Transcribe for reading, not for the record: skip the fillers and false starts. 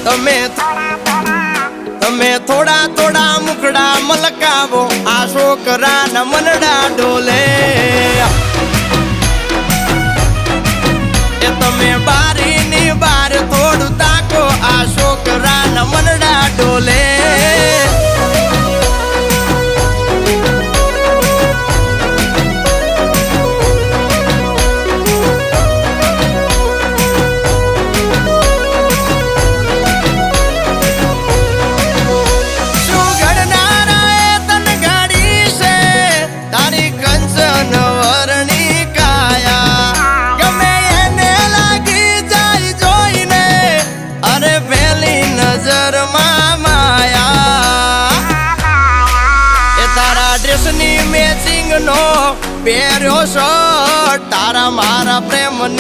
તમે થોડા થોડા મુખડા મલકાવો આ છોકરાના મનડા ડોલે એ તમે બારીની બાર થોડું તાકો આ છોકરાના મનડા ડોલે મેચિંગ નો પહેર્યો શર્ટ તારા મારા પ્રેમની